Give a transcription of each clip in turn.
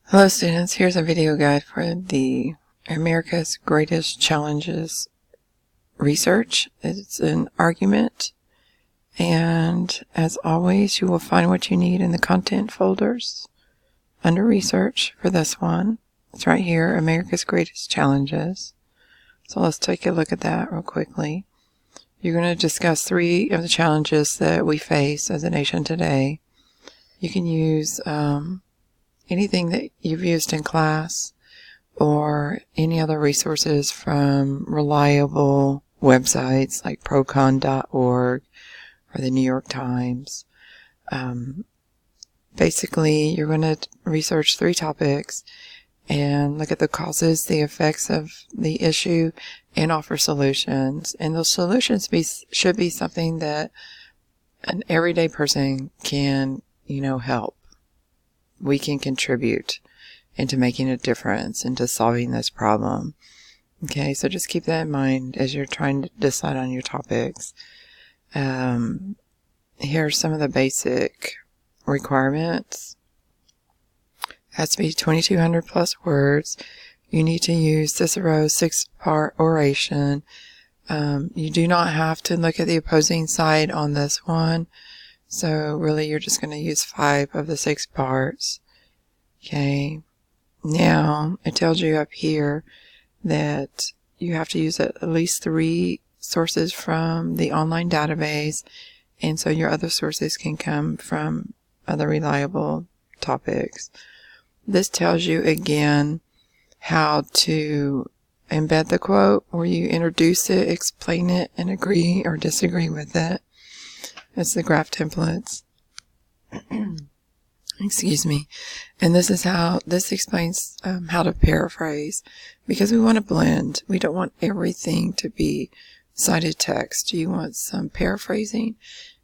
Hello students, here's a video guide for the America's Greatest Challenges research. It's an argument, and as always you will find what you need in the content folders under research for this one. It's right here, America's Greatest Challenges. So let's take a look at that real quickly. You're going to discuss 3 of the challenges that we face as a nation today. You can use anything that you've used in class or any other resources from reliable websites like procon.org or the New York Times. Basically, you're going to research 3 topics and look at the causes, the effects of the issue, and offer solutions. And those solutions should be something that an everyday person can, help. We can contribute into making a difference, into solving this problem. Okay, so just keep that in mind as you're trying to decide on your topics. Here are some of the basic requirements. It has to be 2,200 plus words. You need to use Cicero's 6-part oration. You do not have to look at the opposing side on this one. So really you're just going to use 5 of the 6 parts. Okay. Now it tells you up here that you have to use at least 3 sources from the online database, and so your other sources can come from other reliable topics. This tells you again how to embed the quote, where you introduce it, explain it, and agree or disagree with it. It's the graph templates. Excuse me. And this explains how to paraphrase, because we want to blend. We don't want everything to be cited text. You want some paraphrasing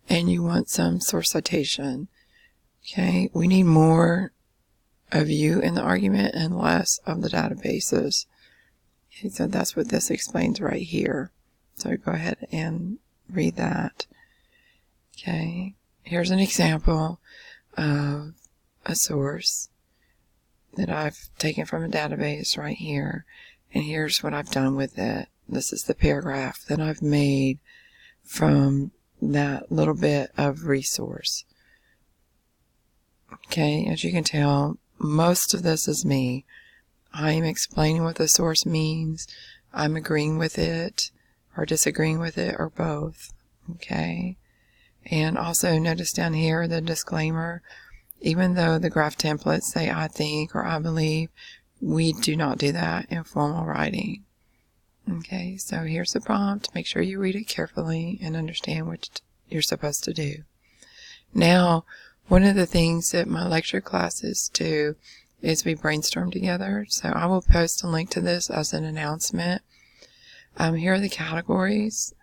and you want some source citation. Okay. We need more of you in the argument and less of the databases. Okay, so that's what this explains right here. So go ahead and read that. Okay, here's an example of a source that I've taken from a database right here, and here's what I've done with it. This is the paragraph that I've made from that little bit of resource. Okay, as you can tell, most of this is me. I'm explaining what the source means. I'm agreeing with it or disagreeing with it or both. Okay. And also notice down here the disclaimer. Even though the graph templates say I think or I believe, we do not do that in formal writing. Okay, so here's the prompt. Make sure you read it carefully and understand what you're supposed to do. Now, one of the things that my lecture classes do is we brainstorm together. So I will post a link to this as an announcement. Here are the categories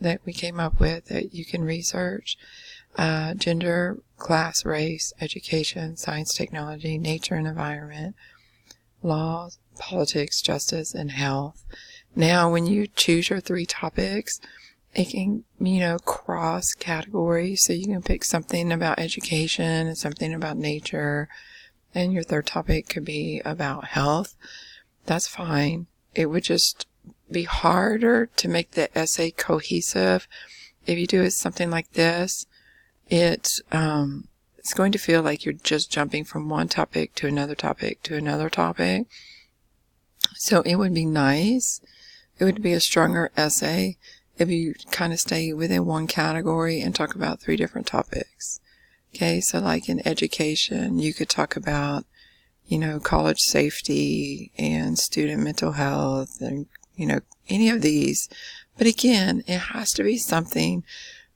that we came up with that you can research. Gender, class, race, education, science, technology, nature and environment, law, politics, justice, and health. Now, when you choose your 3 topics, it can, cross categories. So you can pick something about education and something about nature, and your 3rd topic could be about health. That's fine. It would just be harder to make the essay cohesive if you do it something like this. It's going to feel like you're just jumping from one topic to another topic to another topic. So it would be nice. It would be a stronger essay if you kind of stay within one category and talk about 3 different topics. Okay, so like in education, you could talk about, college safety and student mental health and, any of these. But again, it has to be something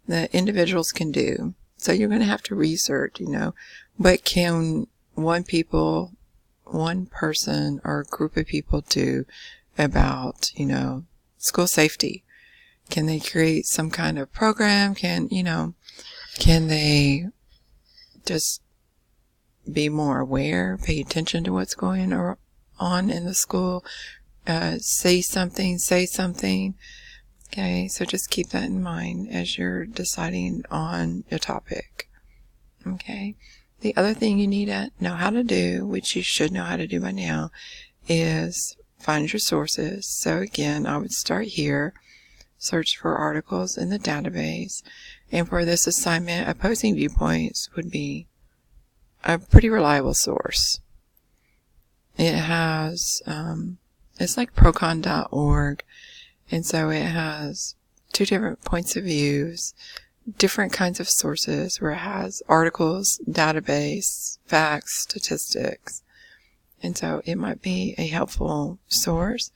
that individuals can do. So you're going to have to research, what can one person or a group of people do about, school safety? Can they create some kind of program? Can they just be more aware, pay attention to what's going on in the school? Say something. Okay, so just keep that in mind as you're deciding on your topic. Okay, the other thing you need to know how to do, which you should know how to do by now, is find your sources. So again, I would start here, search for articles in the database, and for this assignment, Opposing Viewpoints would be a pretty reliable source. It has, it's like procon.org, and so it has 2 different points of views, different kinds of sources, where it has articles, database, facts, statistics, and so it might be a helpful source.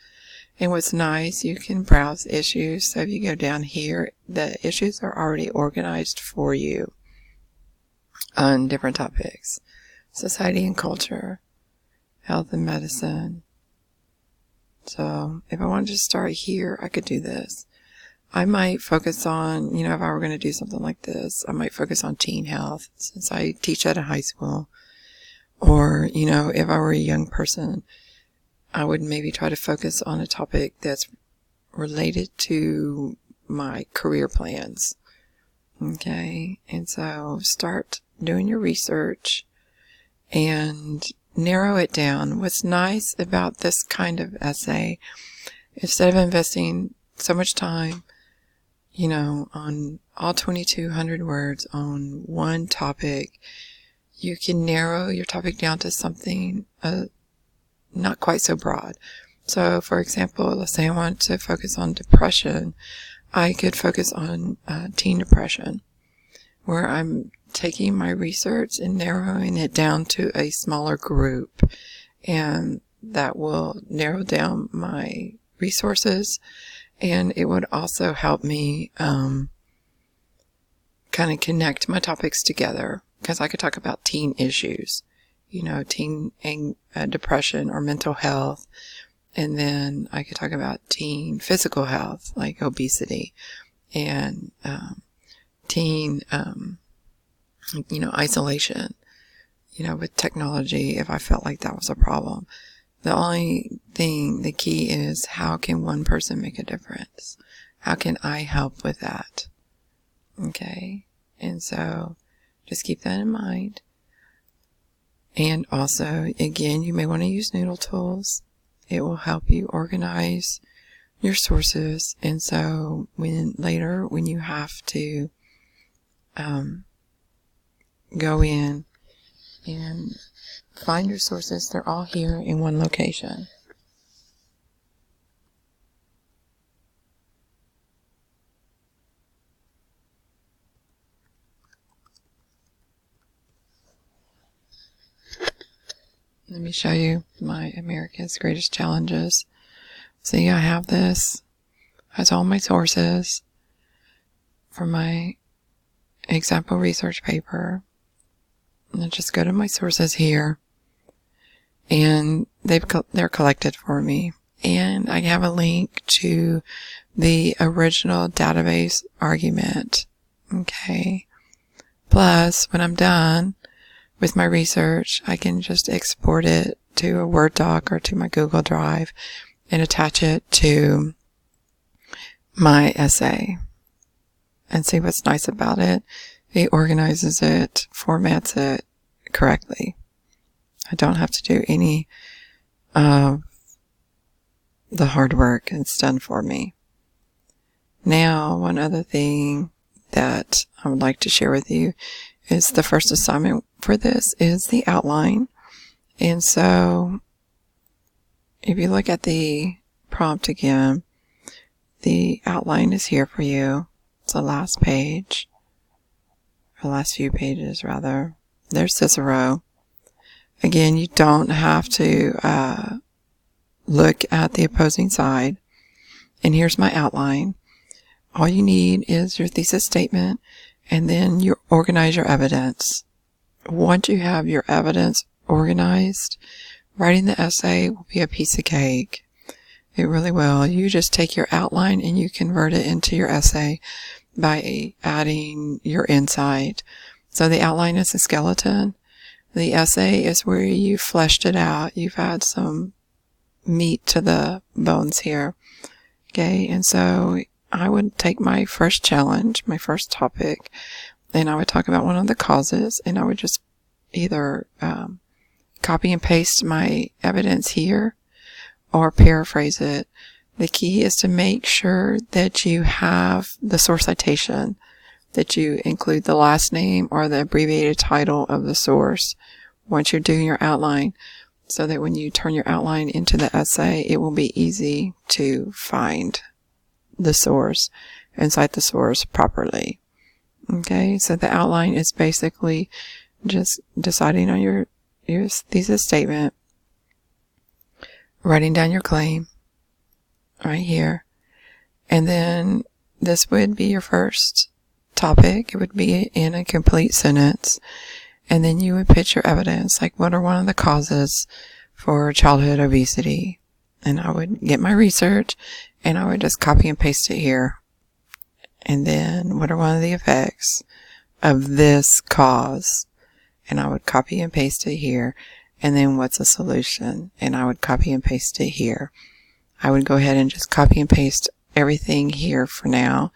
And what's nice, you can browse issues. So if you go down here, the issues are already organized for you on different topics: society and culture, health and medicine. So if I wanted to start here, I could do this. I might focus on, if I were going to do something like this, I might focus on teen health, since I teach at a high school. Or, if I were a young person, I would maybe try to focus on a topic that's related to my career plans. Okay, and so start doing your research and narrow it down. What's nice about this kind of essay, instead of investing so much time, on all 2,200 words on one topic, you can narrow your topic down to something not quite so broad. So, for example, let's say I want to focus on depression. I could focus on teen depression, where I'm taking my research and narrowing it down to a smaller group, and that will narrow down my resources, and it would also help me kind of connect my topics together, because I could talk about teen issues, teen depression or mental health, and then I could talk about teen physical health, like obesity, and teen, isolation, with technology, if I felt like that was a problem. The key is, how can one person make a difference? How can I help with that? Okay. And so just keep that in mind. And also, again, you may want to use Noodle Tools. It will help you organize your sources. And so when you have to go in and find your sources, they're all here in one location. Let me show you my America's Greatest Challenges. See, I have this. Has all my sources for my example research paper. And I just go to my sources here, and they're collected for me. And I have a link to the original database argument. Okay. Plus, when I'm done with my research, I can just export it to a Word doc or to my Google Drive and attach it to my essay. And see what's nice about it. It organizes it, formats it correctly. I don't have to do any of the hard work. It's done for me. Now, one other thing that I would like to share with you is the first assignment for this is the outline. And so if you look at the prompt again, the outline is here for you. It's the last page, or last few pages rather. There's Cicero. Again, you don't have to look at the opposing side. And here's my outline. All you need is your thesis statement, and then you organize your evidence. Once you have your evidence organized, writing the essay will be a piece of cake. It really will. You just take your outline and you convert it into your essay by adding your insight. So the outline is a skeleton. The essay is where you fleshed it out. You've had some meat to the bones here. Okay, and so I would take my first challenge, my first topic, and I would talk about one of the causes, and I would just either copy and paste my evidence here or paraphrase it. The key is to make sure that you have the source citation, that you include the last name or the abbreviated title of the source once you're doing your outline, so that when you turn your outline into the essay, it will be easy to find the source and cite the source properly. Okay, so the outline is basically just deciding on your thesis statement, writing down your claim right here, and then this would be your first topic. It would be in a complete sentence, and then you would pitch your evidence, like what are one of the causes for childhood obesity, and I would get my research and I would just copy and paste it here. And then what are one of the effects of this cause, and I would copy and paste it here. And then what's a solution, and I would copy and paste it here. I would go ahead and just copy and paste everything here for now,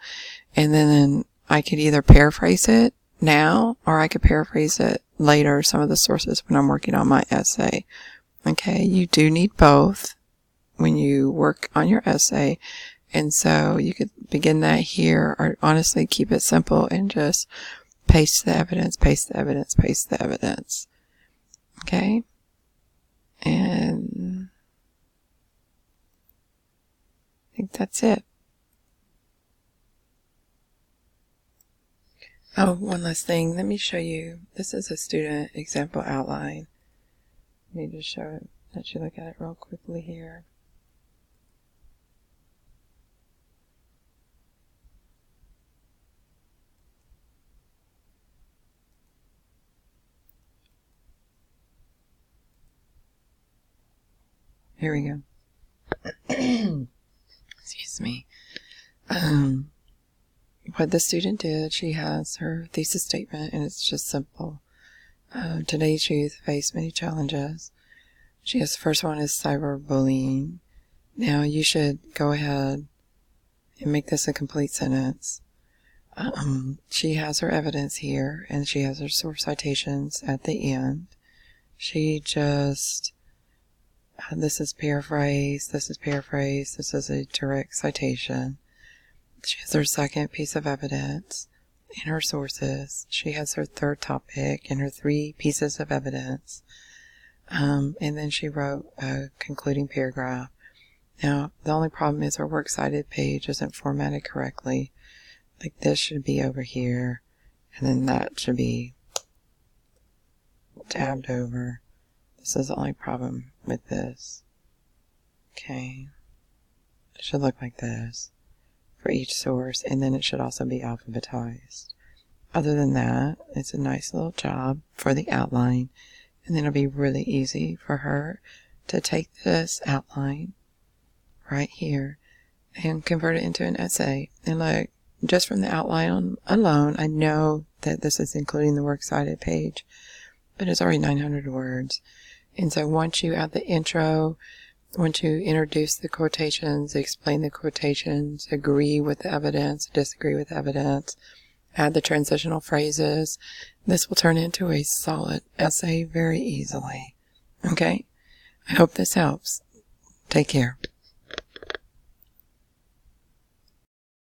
and then I could either paraphrase it now or I could paraphrase it later, some of the sources, when I'm working on my essay. Okay, you do need both when you work on your essay, and so you could begin that here, or honestly keep it simple and just paste the evidence, paste the evidence, paste the evidence. Okay, and I think that's it. Oh, one last thing. Let me show you. This is a student example outline. Let me just show it, let you look at it real quickly here. Here we go. Excuse me. What the student did, she has her thesis statement, and it's just simple. Today's youth face many challenges. She has the first one is cyberbullying. Now you should go ahead and make this a complete sentence. She has her evidence here, and she has her source citations at the end. She just, this is paraphrase, this is paraphrase, this is a direct citation. She has her second piece of evidence in her sources. She has her third topic and her 3 pieces of evidence. And then she wrote a concluding paragraph. Now, the only problem is her works cited page isn't formatted correctly. Like this should be over here, and then that should be tabbed over. This is the only problem with this. Okay. It should look like this for each source, and then it should also be alphabetized. Other than that, it's a nice little job for the outline, and then it'll be really easy for her to take this outline right here and convert it into an essay. And look, just from the outline alone, I know that this is including the works cited page, but it's already 900 words. And so once you add the intro, once you introduce the quotations, explain the quotations, agree with the evidence, disagree with the evidence, add the transitional phrases, this will turn into a solid essay very easily. Okay? I hope this helps. Take care.